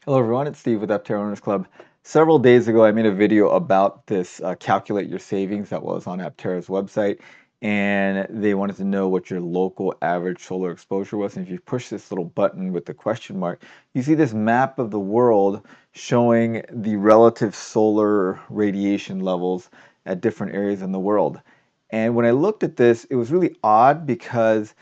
Hello everyone, it's Steve with Aptera Owners Club. Several days ago, I made a video about this calculate your savings that was on Aptera's website, and they wanted to know what your local average solar exposure was. And if you push this little button with the question mark, you see this map of the world showing the relative solar radiation levels at different areas in the world. And when I looked at this, it was really odd because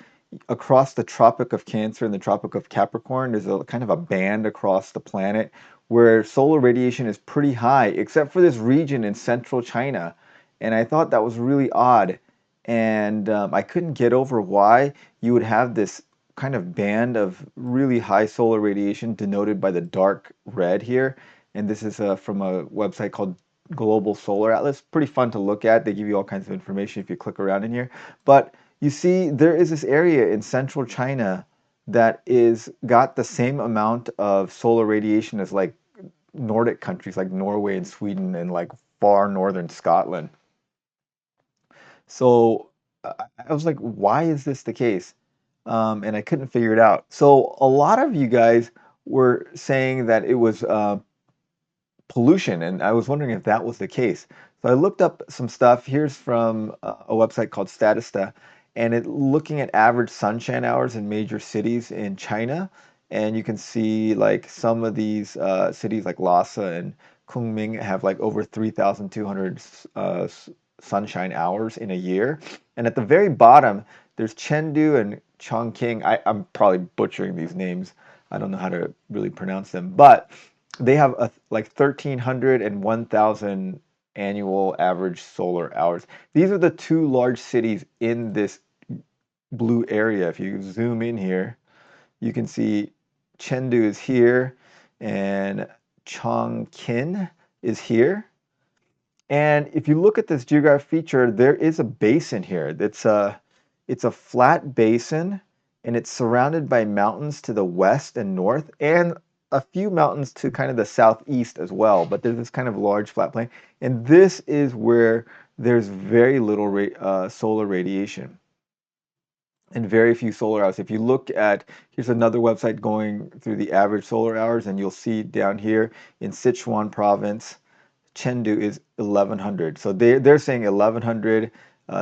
across the Tropic of Cancer and the Tropic of Capricorn, there's a kind of a band across the planet where solar radiation is pretty high, except for this region in central China. And I thought that was really odd. And I couldn't get over why you would have this kind of band of really high solar radiation denoted by the dark red here. And this is from a website called Global Solar Atlas. Pretty fun to look at. They give you all kinds of information if you click around in here. But you see, there is this area in central China that is got the same amount of solar radiation as like Nordic countries like Norway and Sweden and like far northern Scotland. So I was like, why is this the case? And I couldn't figure it out. So a lot of you guys were saying that it was pollution, and I was wondering if that was the case. So I looked up some stuff. Here's from a website called Statista, and it looking at average sunshine hours in major cities in China. And you can see like some of these cities like Lhasa and Kunming have like over 3,200 sunshine hours in a year. And at the very bottom, there's Chengdu and Chongqing. I'm probably butchering these names. I don't know how to really pronounce them, but they have like 1,300 and 1,000 annual average solar hours. These are the two large cities in this blue area. If you zoom in here, you can see Chengdu is here and Chongqing is here. And if you look at this geographic feature, there is a basin here. It's a flat basin, and it's surrounded by mountains to the west and north, and a few mountains to kind of the southeast as well. But there's this kind of large flat plain, and this is where there's very little solar radiation and very few solar hours. If you look at, here's another website going through the average solar hours, and you'll see down here in Sichuan province, Chengdu is 1,100. So they're saying 1,100.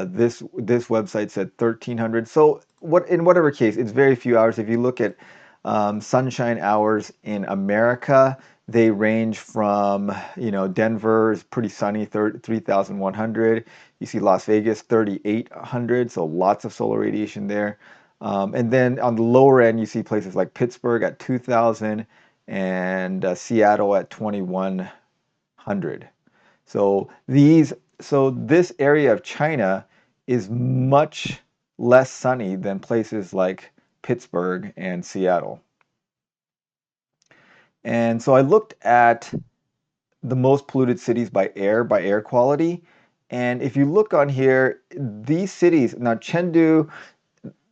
This website said 1,300. So what in whatever case, it's very few hours. If you look at sunshine hours in America, they range from, Denver is pretty sunny, 3,100. You see Las Vegas, 3,800. So lots of solar radiation there. And then on the lower end, you see places like Pittsburgh at 2,000 and Seattle at 2,100. So this area of China is much less sunny than places like Pittsburgh and Seattle. And so I looked at the most polluted cities by air quality. And if you look on here, these cities, now Chengdu,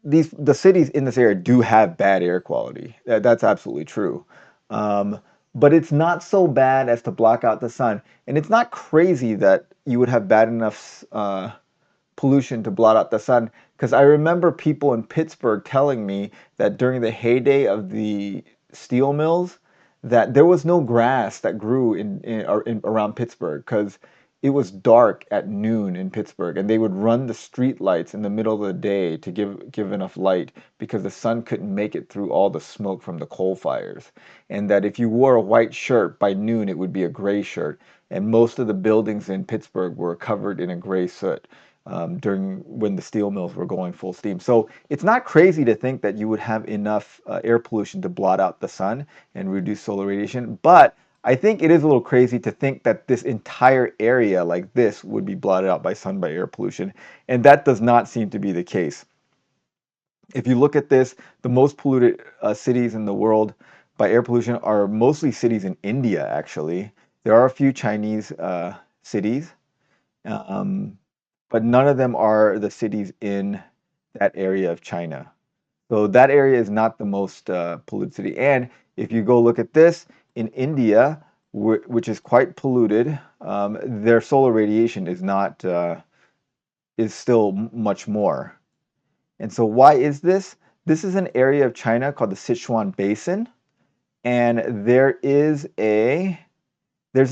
the cities in this area do have bad air quality. That's absolutely true. Um, but it's not so bad as to block out the sun. And it's not crazy that you would have bad enough pollution to blot out the sun. Because I remember people in Pittsburgh telling me that during the heyday of the steel mills, that there was no grass that grew in around Pittsburgh because it was dark at noon in Pittsburgh, and they would run the street lights in the middle of the day to give enough light because the sun couldn't make it through all the smoke from the coal fires. And that if you wore a white shirt by noon, it would be a gray shirt. And most of the buildings in Pittsburgh were covered in a gray soot during when the steel mills were going full steam. So it's not crazy to think that you would have enough air pollution to blot out the sun and reduce solar radiation. But I think it is a little crazy to think that this entire area like this would be blotted out by sun by air pollution. And that does not seem to be the case. If you look at this, the most polluted cities in the world by air pollution are mostly cities in India, actually. There are a few Chinese cities. Um, but none of them are the cities in that area of China. So that area is not the most polluted city. And if you go look at this, in India, which is quite polluted, their solar radiation is not is still much more. And so why is this? This is an area of China called the Sichuan Basin, and there's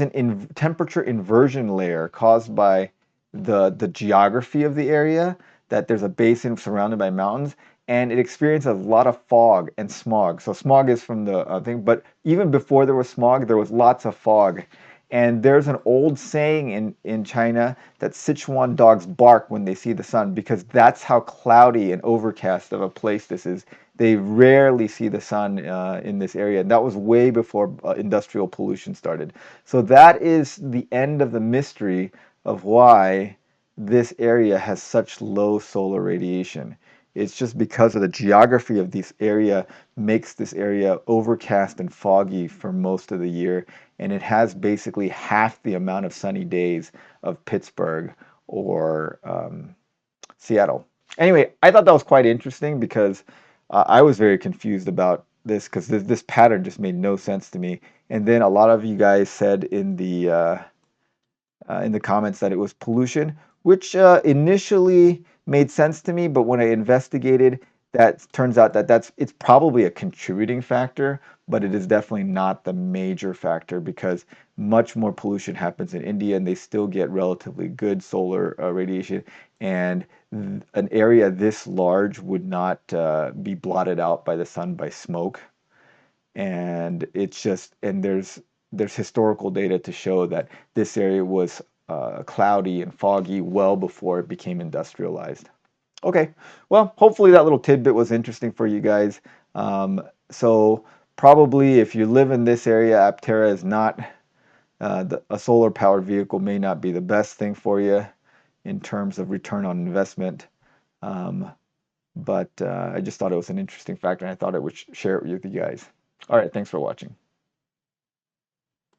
an temperature inversion layer caused by the geography of the area, that there's a basin surrounded by mountains, and it experiences a lot of fog and smog. So smog is from the thing, but even before there was smog, there was lots of fog. And there's an old saying in China that Sichuan dogs bark when they see the sun, because that's how cloudy and overcast of a place this is. They rarely see the sun in this area. And that was way before industrial pollution started. So that is the end of the mystery of why this area has such low solar radiation. It's just because of the geography of this area makes this area overcast and foggy for most of the year, and it has basically half the amount of sunny days of Pittsburgh or Seattle. Anyway, I thought that was quite interesting because I was very confused about this, because this pattern just made no sense to me. And then a lot of you guys said in the comments that it was pollution, which initially made sense to me, but when I investigated, that turns out that it's probably a contributing factor, but it is definitely not the major factor, because much more pollution happens in India, and they still get relatively good solar radiation, and an area this large would not be blotted out by the sun by smoke. And it's just, and there's historical data to show that this area was cloudy and foggy well before it became industrialized. Okay, well, hopefully that little tidbit was interesting for you guys. So probably if you live in this area, Aptera is not, a solar powered vehicle may not be the best thing for you in terms of return on investment. Um, but I just thought it was an interesting factor, and I thought I would share it with you guys. All right, thanks for watching.